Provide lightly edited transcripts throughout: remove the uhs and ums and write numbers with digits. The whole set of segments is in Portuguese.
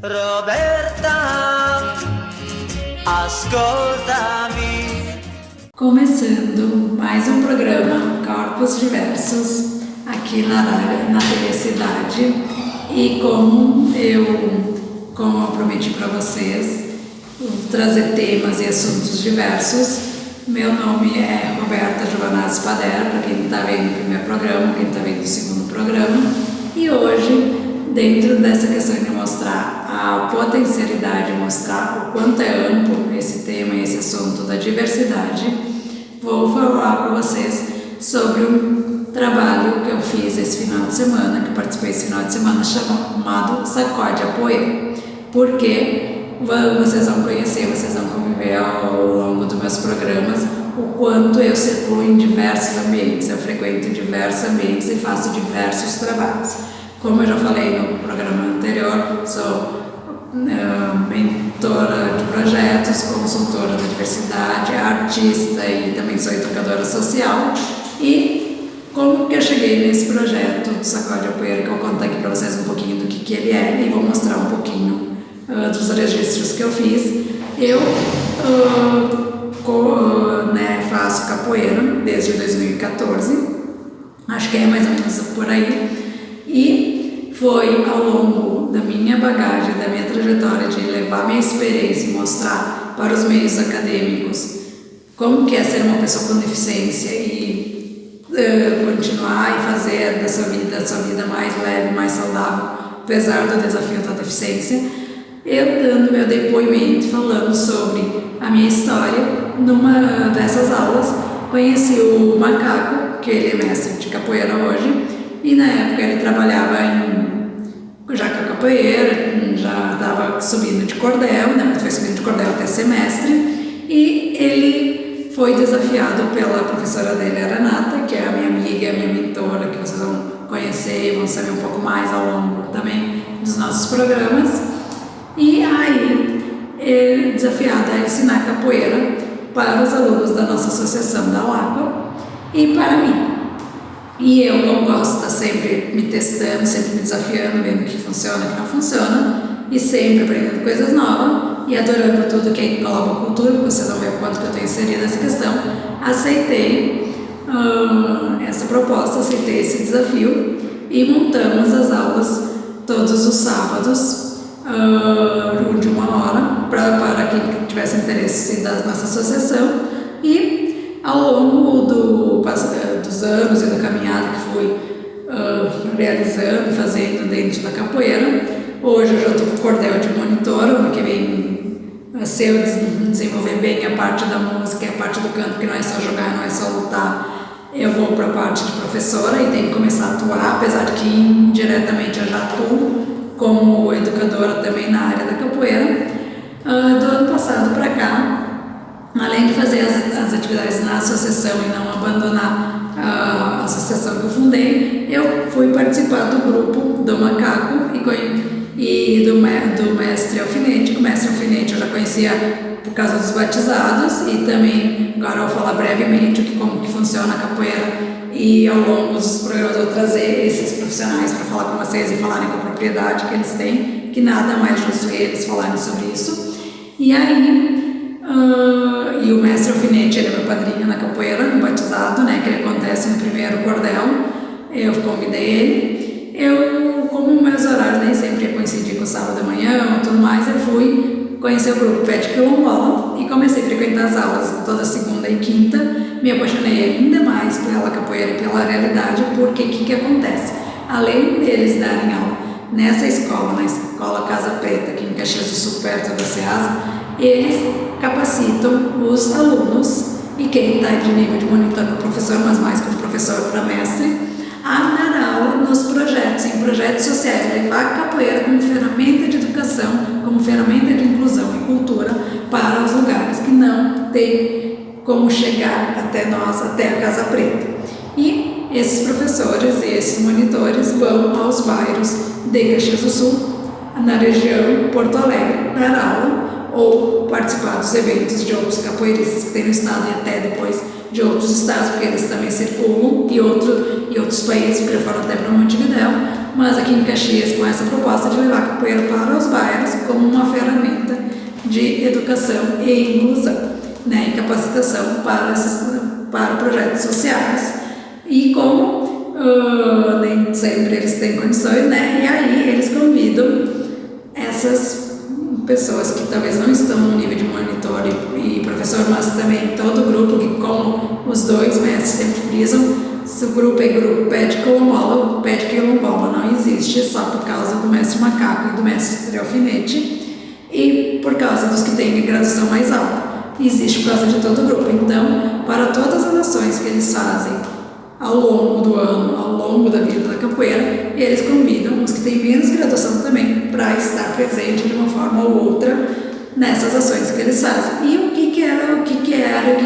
Roberta, ascoltami. Começando mais um programa Corpos Diversos aqui na TV Cidade. E como eu prometi para vocês, vou trazer temas e assuntos diversos. Meu nome é Roberta Giovanazzi Pader, para quem está vendo o primeiro programa, quem está vendo o segundo programa. E hoje, dentro dessa questão de mostrar a potencialidade, mostrar o quanto é amplo esse tema e esse assunto da diversidade, vou falar para vocês sobre um trabalho que eu fiz esse final de semana, que participei esse final de semana, chamado Sacode a Poeira. Porque vocês vão conhecer, vocês vão conviver ao longo dos meus programas o quanto eu circulo em diversos ambientes, eu frequento diversos ambientes e faço diversos trabalhos. Como eu já falei no programa anterior, sou mentora de projetos, consultora da diversidade, artista e também sou educadora social. E como que eu cheguei nesse projeto do Sacode a Poeira, que eu vou contar aqui para vocês um pouquinho do que ele é e vou mostrar um pouquinho dos registros que eu fiz. Eu faço capoeira desde 2014, acho que é mais ou menos por aí, e foi ao longo da minha bagagem, da minha trajetória de levar minha experiência e mostrar para os meios acadêmicos como que é ser uma pessoa com deficiência e continuar e fazer da sua vida mais leve, mais saudável, apesar do desafio da deficiência. Eu dando meu depoimento, falando sobre a minha história. Numa dessas aulas, conheci o Macaco, que ele é mestre de capoeira hoje, e na época ele trabalhava já com a capoeira, já estava subindo de cordel, né? Foi subindo de cordel até semestre, e ele foi desafiado pela professora dele, a Renata, que é a minha amiga, a minha mentora, que vocês vão conhecer e vão saber um pouco mais ao longo também dos nossos programas. E aí, ele desafiado a ensinar capoeira para os alunos da nossa associação da UAPA e para mim. E eu, como gosto de estar sempre me testando, sempre me desafiando, vendo o que funciona e o que não funciona, e sempre aprendendo coisas novas e adorando tudo que engloba a cultura, vocês vão ver o quanto que eu estou inserida nessa questão, aceitei essa proposta, aceitei esse desafio e montamos as aulas todos os sábados, de 1 hora, para quem tivesse interesse da nossa associação. E ao longo dos anos e da caminhada que fui realizando, fazendo dentro da capoeira, hoje eu já estou com cordel de monitora, ano que vem, se eu desenvolver bem a parte da música e a parte do canto, que não é só jogar, não é só lutar, eu vou para a parte de professora e tenho que começar a atuar, apesar de que indiretamente eu já atuo como educadora também na área da capoeira. Do ano passado para cá, além de fazer as atividades na associação e não abandonar a associação que eu fundei, eu fui participar do grupo do Macaco e do mestre Alfinete. O mestre Alfinete eu já conhecia por causa dos batizados e também agora eu vou falar brevemente como que funciona a capoeira. E ao longo dos programas eu vou trazer esses profissionais para falar com vocês e falarem com a propriedade que eles têm, que nada mais justo eles falarem sobre isso. E aí, e o mestre Alfinete, ele é meu padrinho na capoeira, no batizado, né, que ele acontece no primeiro cordel, eu convidei ele. Eu, como meus horários nem sempre coincidir com o sábado de manhã e tudo mais, eu fui conhecer o grupo Pet Quilombola e comecei a frequentar as aulas toda segunda e quinta. Me apaixonei ainda mais pela capoeira e pela realidade, porque o que acontece? Além deles darem aula nessa escola, na escola Casa Preta, aqui em Caxias do Sul, perto da Ceasa, eles capacitam os alunos e quem está de nível de monitor para professor, mas mais como professor para mestre, a dar aula nos projetos, em projetos sociais, levar a capoeira como ferramenta de educação, como ferramenta de inclusão e cultura para os lugares que não têm como chegar até nós, até a Casa Preta. E esses professores e esses monitores vão aos bairros de Caxias do Sul, na região Porto Alegre, dar aula ou participar dos eventos de outros capoeiristas que tem no estado e até depois de outros estados, porque eles também circulam, e outros países, porque já foram até para Montevidéu, mas aqui em Caxias com essa proposta de levar a capoeira para os bairros, como uma ferramenta de educação e inclusão, né, e capacitação para projetos sociais. E como nem sempre eles têm condições, né, e aí eles convidam essas pessoas que talvez não estão no nível de monitor e professor, mas também todo o grupo, que como os dois mestres sempre frisam, se o grupo é grupo pede quilombola não existe só por causa do mestre macaco e do mestre alfinete e por causa dos que têm graduação mais alta, existe por causa de todo o grupo. Então, para todas as ações que eles fazem ao longo do ano, ao longo da vida da capoeira, eles convidam os que têm menos graduação também para estar presente de uma forma ou outra nessas ações que eles fazem. E o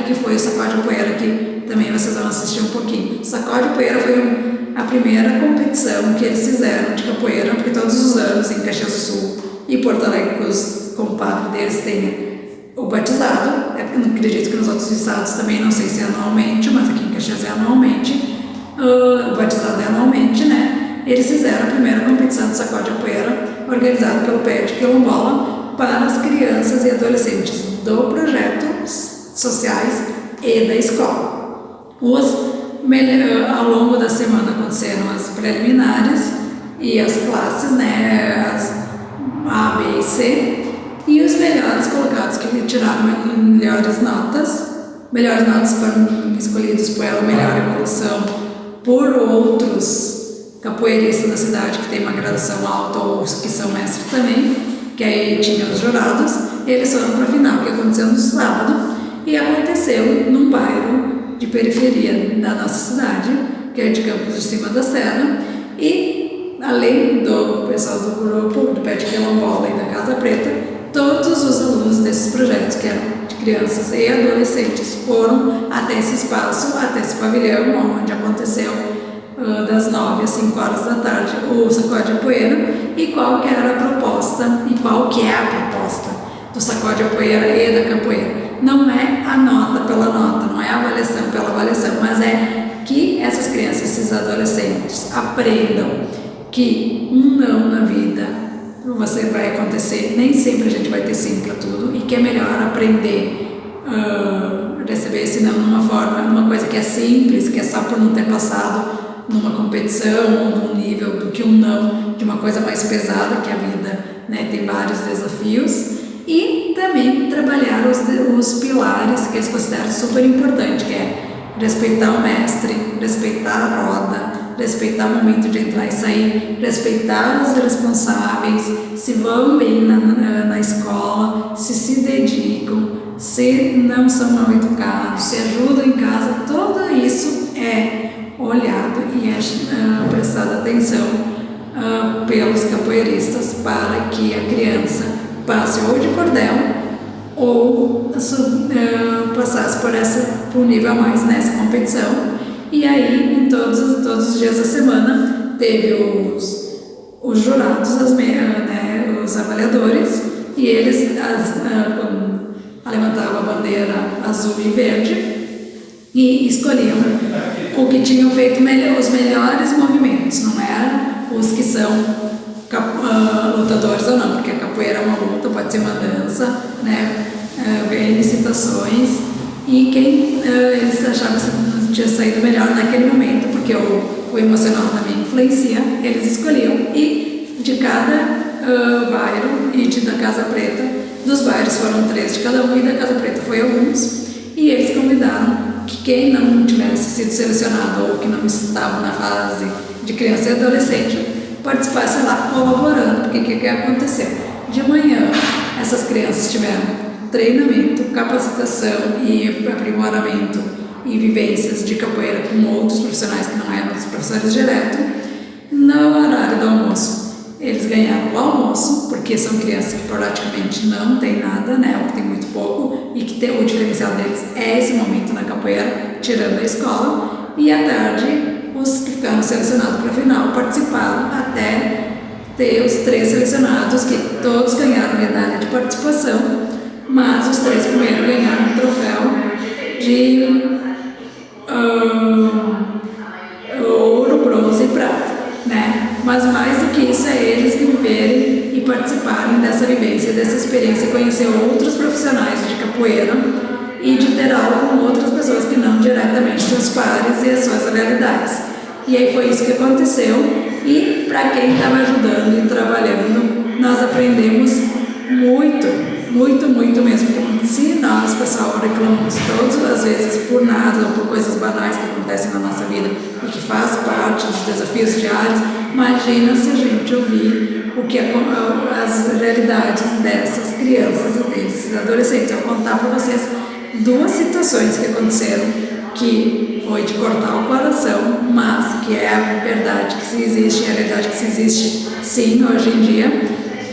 que foi o Sacode Poeira, que também vocês vão assistir um pouquinho. O Sacode Poeira foi a primeira competição que eles fizeram de capoeira, porque todos os anos em Caxias do Sul e Porto Alegre, que os compadres deles têm o batizado. Eu não acredito que nos outros estados também, não sei se é anualmente, mas aqui em Caxias é anualmente. O batizado é anualmente, né? Eles fizeram a primeira competição de Sacode Poeira, organizada pelo PET Quilombola, para as crianças e adolescentes do projeto sociais e da escola. Ao longo da semana aconteceram as preliminares e as classes, né, as A, B e C, e os melhores colocados que tiraram melhores notas foram escolhidos pela melhor evolução por outros capoeiristas da cidade que tem uma graduação alta ou que são mestres também, que aí tinham os jurados. Eles foram para a final, que aconteceu no sábado, e aconteceu num bairro de periferia da nossa cidade, que é de Campos de Cima da Serra, e além do pessoal do grupo do Pé de Quilombola e da Casa Preta, todos os alunos desses projetos, que eram de crianças e adolescentes, foram até esse espaço, até esse pavilhão, onde aconteceu das 9 às 5 horas da tarde o Sacode Poeira. E qual que era a proposta, e qual que é a proposta do Sacode Poeira e da capoeira? Não é a nota pela nota, não é a avaliação pela avaliação, mas é que essas crianças, esses adolescentes aprendam que um não na vida você vai acontecer, nem sempre a gente vai ter sim para tudo, e que é melhor aprender receber esse não numa coisa que é simples, que é só por não ter passado numa competição ou num nível, do que um não de uma coisa mais pesada, que a vida, né, tem vários desafios. E também trabalhar os pilares que eles consideram super importantes, que é respeitar o mestre, respeitar a roda, respeitar o momento de entrar e sair, respeitar os responsáveis, se vão bem na escola, se dedicam, se não são mal educados, se ajudam em casa. Tudo isso é olhado e é prestado atenção pelos capoeiristas para que a criança passe ou de cordel ou passasse por um nível a mais nessa competição. E aí, em todos os dias da semana, teve os jurados, os avaliadores, e eles levantavam a bandeira azul e verde e escolhiam o que tinham feito os melhores movimentos, não eram os que são lutadores ou não, porque a capoeira é uma luta, pode ser uma dança, né? N citações, e quem eles achavam que tinha saído melhor naquele momento, porque o emocional também influencia, eles escolhiam. E de cada bairro e da Casa Preta, dos bairros foram 3 de cada um, e da Casa Preta foi alguns, e eles convidaram que quem não tivesse sido selecionado ou que não estava na fase de criança e adolescente participasse lá colaborando, porque o que aconteceu? De manhã, essas crianças tiveram treinamento, capacitação e aprimoramento e vivências de capoeira com outros profissionais que não eram os professores direto. No horário do almoço, eles ganharam o almoço, porque são crianças que praticamente não tem nada, né, ou que tem muito pouco, e que o diferencial deles é esse momento na capoeira, tirando a escola. E à tarde, os que ficaram selecionados para a final participaram até ter os 3 selecionados, que todos ganharam medalha de participação, mas os 3 primeiros ganharam um troféu de ouro, bronze e prata, né? Mas mais do que isso é eles viverem e participarem dessa vivência dessa experiência conhecer outros profissionais de capoeira e de ter aula com outras pessoas que não diretamente seus pares e as suas realidades. E aí foi isso que aconteceu, e para quem estava ajudando e trabalhando, nós aprendemos muito, muito, muito mesmo. Porque se nós, pessoal, reclamamos todas as vezes por nada ou por coisas banais que acontecem na nossa vida e que faz parte dos desafios diários, imagina se a gente ouvir o que as realidades dessas crianças e desses adolescentes. Eu vou contar para vocês duas situações que aconteceram que foi de cortar o coração, mas que é a verdade que se existe, é a realidade que se existe sim hoje em dia.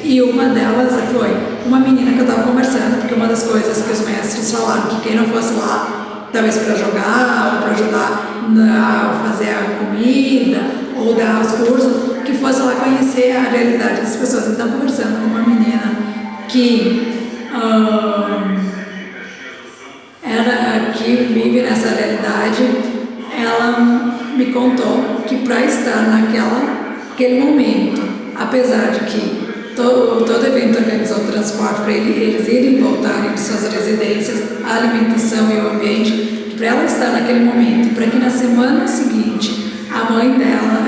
E uma delas foi uma menina que eu estava conversando, porque uma das coisas que os mestres falaram, que quem não fosse lá, talvez para jogar ou para ajudar a fazer a comida ou dar os cursos, que fosse lá conhecer a realidade das pessoas. Então, conversando com uma menina que que vive nessa realidade, ela me contou que para estar naquele momento, apesar de que todo evento organizou o transporte para eles irem e voltarem de suas residências, a alimentação e o ambiente, que para ela estar naquele momento e para que na semana seguinte a mãe dela,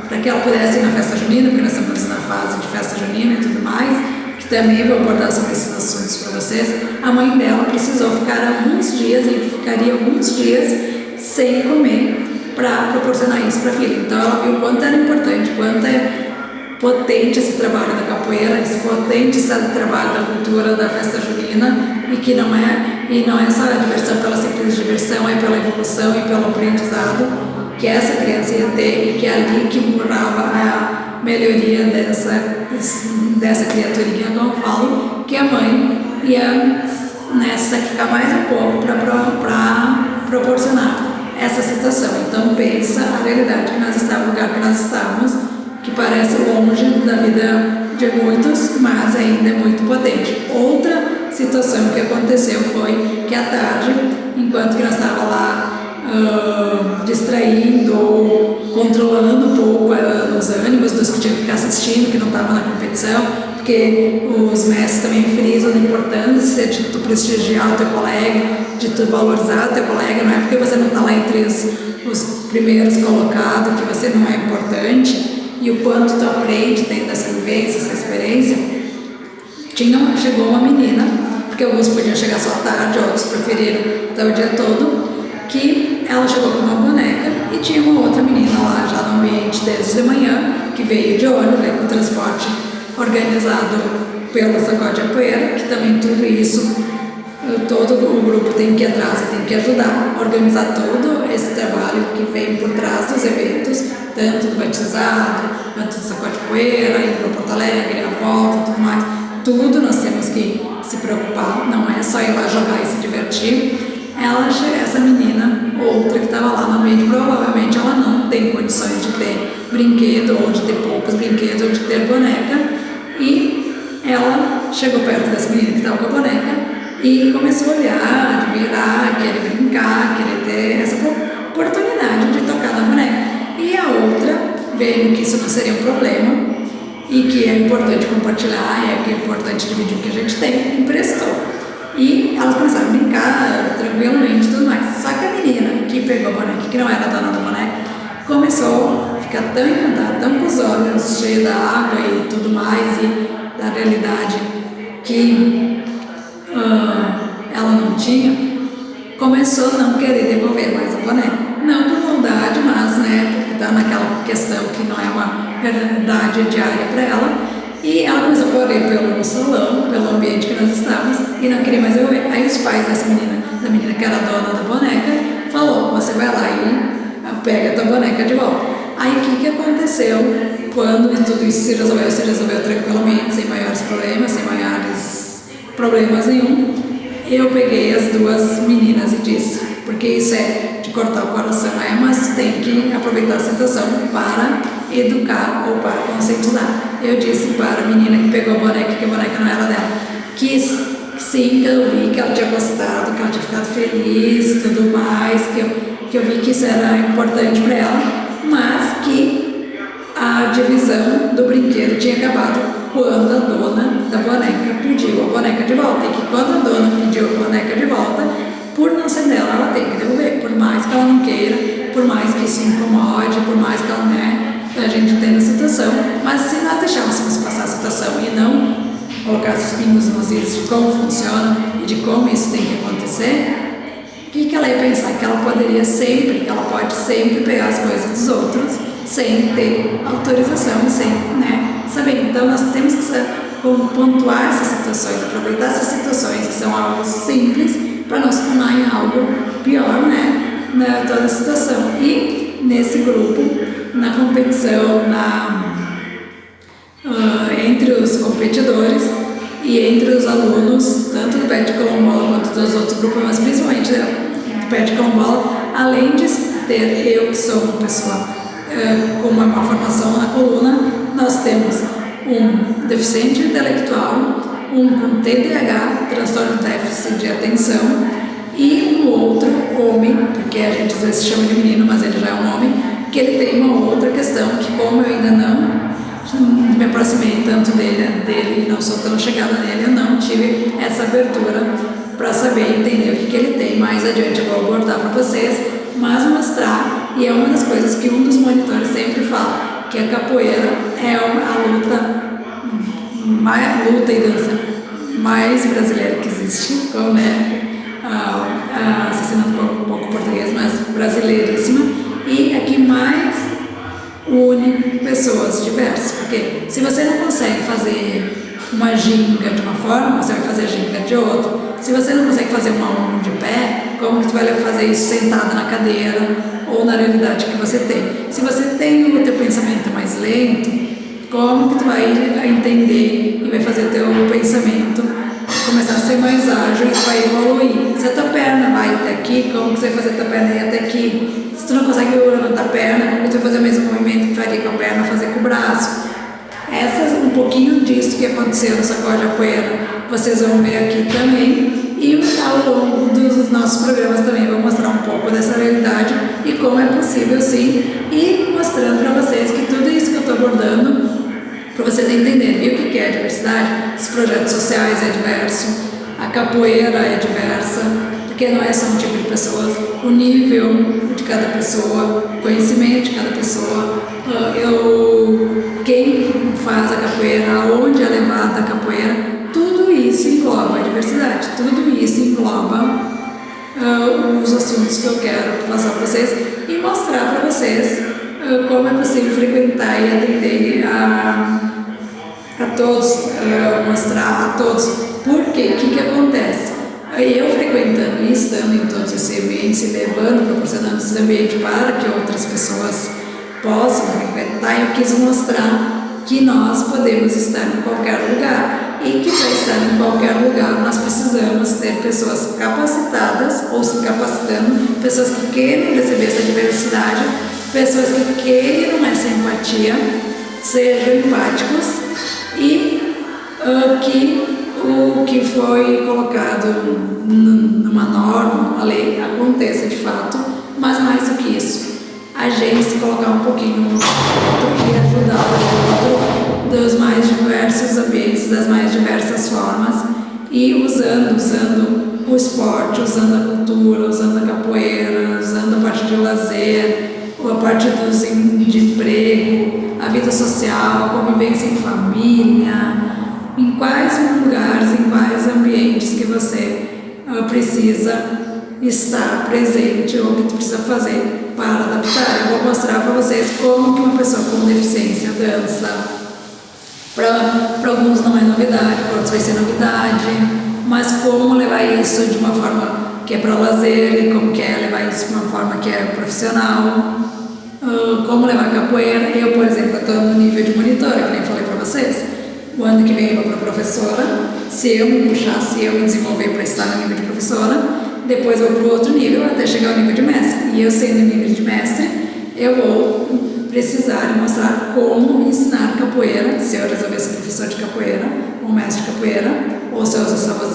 para que ela pudesse ir na festa junina, porque nós estamos na fase de festa junina e tudo mais, que também vou abordar sobre esses assuntos para vocês, a mãe dela precisou ficar alguns dias, e ficaria alguns dias sem comer para proporcionar isso para a filha. Então ela viu o quanto era importante, quanto é potente esse trabalho da capoeira, esse potente esse trabalho da cultura da festa junina, e que não é só a diversão pela simples diversão, é pela evolução e pelo aprendizado que essa criança ia ter, e que é ali que morava a melhoria dessa criaturinha, como eu falo, que a mãe ia sacrificar mais um pouco para proporcionar essa situação. Então pensa a realidade que nós estávamos, o lugar que nós estávamos, que parece longe da vida de muitos, mas ainda é muito potente. Outra situação que aconteceu foi que à tarde, enquanto que nós estávamos lá distraindo ou controlando um pouco os ânimos dos que tinham que ficar assistindo, que não estavam na competição, porque os mestres também frisam a importância de tu prestigiar o teu colega, de tu valorizar o teu colega. Não é porque você não está lá entre os primeiros colocados que você não é importante, e o quanto tu aprende tendo essa vivência, essa experiência. Chegou uma menina, porque alguns podiam chegar só à tarde, outros preferiram estar o dia todo, que ela chegou com uma boneca e tinha uma outra menina lá já no ambiente desde de manhã, que veio de ônibus, veio com o transporte organizado pelo Sacode Apoeira, que também tudo isso, todo o grupo tem que ir atrás e tem que ajudar a organizar todo esse trabalho que vem por trás dos eventos, tanto do batizado, quanto do Sacode Apoeira, indo para Porto Alegre, a volta, tudo mais. Tudo nós temos que se preocupar, não é só ir lá jogar e se divertir. Essa menina, outra que estava lá no ambiente, provavelmente ela não tem condições de ter brinquedo, ou de ter poucos brinquedos, ou de ter boneca, e ela chegou perto dessa menina que estava com a boneca e começou a olhar, admirar, querer brincar, querer ter essa oportunidade de tocar na boneca. E a outra, vendo que isso não seria um problema e que é importante compartilhar, que é importante dividir o que a gente tem, emprestou. E elas começaram a brincar tranquilamente e tudo mais. Só que a menina que pegou a boneca, que não era a dona da boneca, começou a ficar tão encantada, tão com os olhos cheios da água e tudo mais, e da realidade que ela não tinha, começou a não querer devolver mais a boneca. Não por maldade, mas porque está naquela questão que não é uma verdade diária para ela. E ela começou a correr pelo salão, pelo ambiente que nós estávamos, e não queria mais devolver. Aí os pais da menina que era a dona da boneca, falou: você vai lá e pega a tua boneca de volta. Aí o que aconteceu? Quando tudo isso se resolveu tranquilamente, sem maiores problemas nenhum, eu peguei as duas meninas e disse, porque isso é de cortar o coração, mas tem que aproveitar a situação para educar ou para conscientizar. Eu disse para a menina que pegou a boneca, que a boneca não era dela, que sim, que eu vi que ela tinha gostado, que ela tinha ficado feliz e tudo mais, que eu vi que isso era importante para ela, mas que a divisão do brinquedo tinha acabado quando a dona da boneca não ser dela, ela tem que devolver, por mais que ela não queira, por mais que isso incomode, por mais que ela, né, a gente entenda a situação, mas se nós deixássemos passar a situação e não colocar os pingos nos is de como funciona e de como isso tem que acontecer, o que ela ia pensar? Que ela poderia sempre, que ela pode sempre pegar as coisas dos outros sem ter autorização e sem, né, saber. Então nós temos que pontuar essas situações, aproveitar essas situações que são algo simples para não se tornar em algo pior, né, toda a situação. E nesse grupo, na competição, entre os competidores e entre os alunos, tanto do pé de colombola quanto dos outros grupos, mas principalmente do pé de colombola, além de ter eu, que sou uma pessoa com uma má formação na coluna, nós temos um deficiente intelectual, um com TDAH, transtorno de déficit de atenção, e um outro homem, porque a gente às vezes chama de menino, mas ele já é um homem, que ele tem uma outra questão que, como eu ainda não me aproximei tanto dele e não sou tão chegada nele, eu não tive essa abertura para saber entender o que ele tem. Mais adiante eu vou abordar para vocês, mas mostrar, e é uma das coisas que um dos monitores sempre fala, que a capoeira é a luta e dança mais brasileira que existe, como, né, assassinando um pouco português, mas brasileiríssima, e a que mais une pessoas diversas, porque se você não consegue fazer uma ginga de uma forma, você vai fazer ginga de outra. Se você não consegue fazer uma de pé, como que tu vai fazer isso sentada na cadeira ou na realidade que você tem? Se você tem o teu pensamento mais lento, como que tu vai entender e vai fazer o teu pensamento começar a ser mais ágil e vai evoluir? Se a tua perna vai até aqui, como que você vai fazer a tua perna ir até aqui? Se tu não consegue levantar a perna, como que tu vai fazer o mesmo movimento que tu faria com a perna, fazer com o braço? Um pouquinho disso que aconteceu no Sacode Capoeira, vocês vão ver aqui também. E ao longo dos nossos programas também vou mostrar um pouco dessa realidade e como é possível sim, e mostrando para vocês que tudo isso que eu estou abordando, para vocês entenderem o que é diversidade, os projetos sociais é diverso, a capoeira é diversa, porque não é só um tipo de pessoas, o nível de cada pessoa, o conhecimento de cada pessoa, quem faz a capoeira, aonde é levada a capoeira, tudo isso engloba a diversidade, tudo isso engloba os assuntos que eu quero passar para vocês e mostrar para vocês como é possível frequentar e atender a todos, mostrar a todos. Porque o que acontece? Eu frequentando e estando em todos esses ambientes e levando, proporcionando esse ambiente para que outras pessoas possam frequentar, eu quis mostrar que nós podemos estar em qualquer lugar e que para estar em qualquer lugar nós precisamos ter pessoas capacitadas ou se capacitando, pessoas que queiram receber essa diversidade, pessoas que queiram essa empatia, sejam empáticos e que o que foi colocado numa norma, a lei, aconteça de fato, mas mais do que isso, a gente se colocar um pouquinho no outro e ajudar o outro dos mais diversos ambientes, das mais diversas formas e usando o esporte, usando a cultura, usando a capoeira, usando a parte de lazer, a parte de emprego, a vida social, a convivência em família, em quais lugares, em quais ambientes que você precisa estar presente ou que tu precisa fazer para adaptar. Eu vou mostrar para vocês como que uma pessoa com deficiência dança. Para alguns não é novidade, para outros vai ser novidade, mas como levar isso de uma forma que é para lazer e como que é levar isso de uma forma que é profissional, como levar capoeira. Eu, por exemplo, estou no nível de monitora, que nem falei para vocês. O ano que vem eu vou para professora, se eu me puxar, se eu me desenvolver para estar no nível de professora, depois eu vou para o outro nível até chegar ao nível de mestre. E eu sendo nível de mestre, eu vou precisar mostrar como ensinar capoeira, se eu resolver ser professor de capoeira, ou mestre de capoeira, ou se eu só vou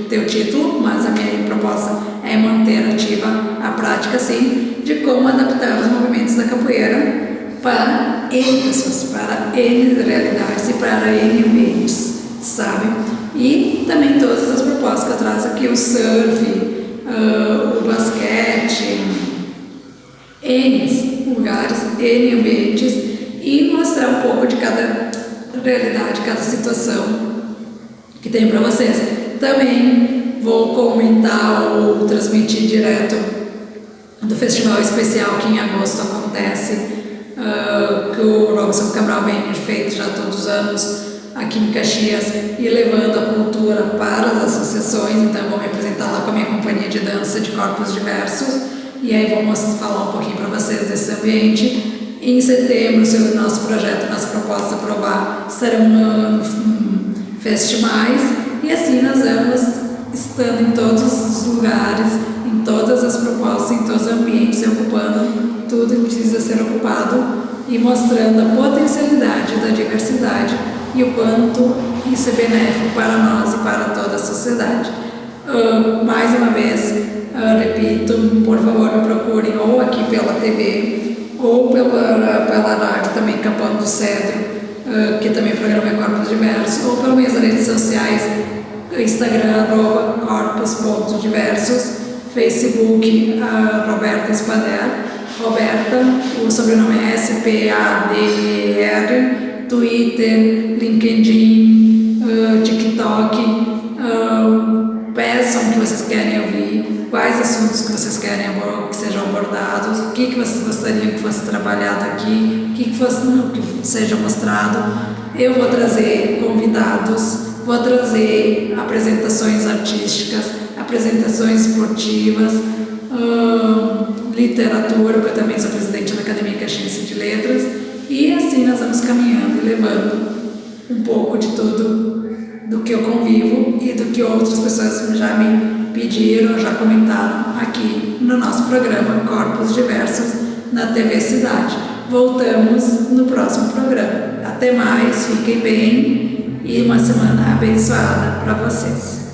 ter o título, mas a minha proposta é manter ativa a prática, sim, de como adaptar os movimentos da capoeira para N pessoas, para N realidades e para N ambientes, sabe? E também todas as propostas que eu trago aqui, o surf, o basquete, N lugares, N ambientes, e mostrar um pouco de cada realidade, cada situação que tem para vocês. Também vou comentar ou transmitir direto do festival especial que em agosto acontece, que o Robson Cabral vem feito já todos os anos aqui em Caxias, e levando a cultura para as associações. Então eu vou me apresentar lá com a minha companhia de dança de corpos diversos, e aí vou falar um pouquinho para vocês desse ambiente. Em setembro, o nosso projeto, nossa proposta Provar, estarão no festivais, e assim nós vamos estando em todos os lugares, em todas as propostas, em todos os ambientes, ocupando tudo que precisa ser ocupado e mostrando a potencialidade da diversidade e o quanto isso é benéfico para nós e para toda a sociedade. Mais uma vez, repito, por favor, me procurem ou aqui pela TV ou pela rádio também, Capão do Cedro, que também programa Corpos Diversos, ou pelas minhas redes sociais, Instagram, @corpos.diversos, Facebook, Roberta Spader, Roberta, o sobrenome é SPADER, Twitter, LinkedIn, TikTok. Peçam o que vocês querem ouvir, quais assuntos que vocês querem que sejam abordados, o que vocês gostariam que fosse trabalhado aqui, o que seja mostrado. Eu vou trazer convidados, vou trazer apresentações artísticas, apresentações esportivas, literatura, porque eu também sou presidente da Academia Caxiense de Letras, e assim nós vamos caminhando e levando um pouco de tudo do que eu convivo e do que outras pessoas já me pediram, já comentaram aqui no nosso programa Corpos Diversos na TV Cidade. Voltamos no próximo programa. Até mais, fiquem bem e uma semana abençoada para vocês.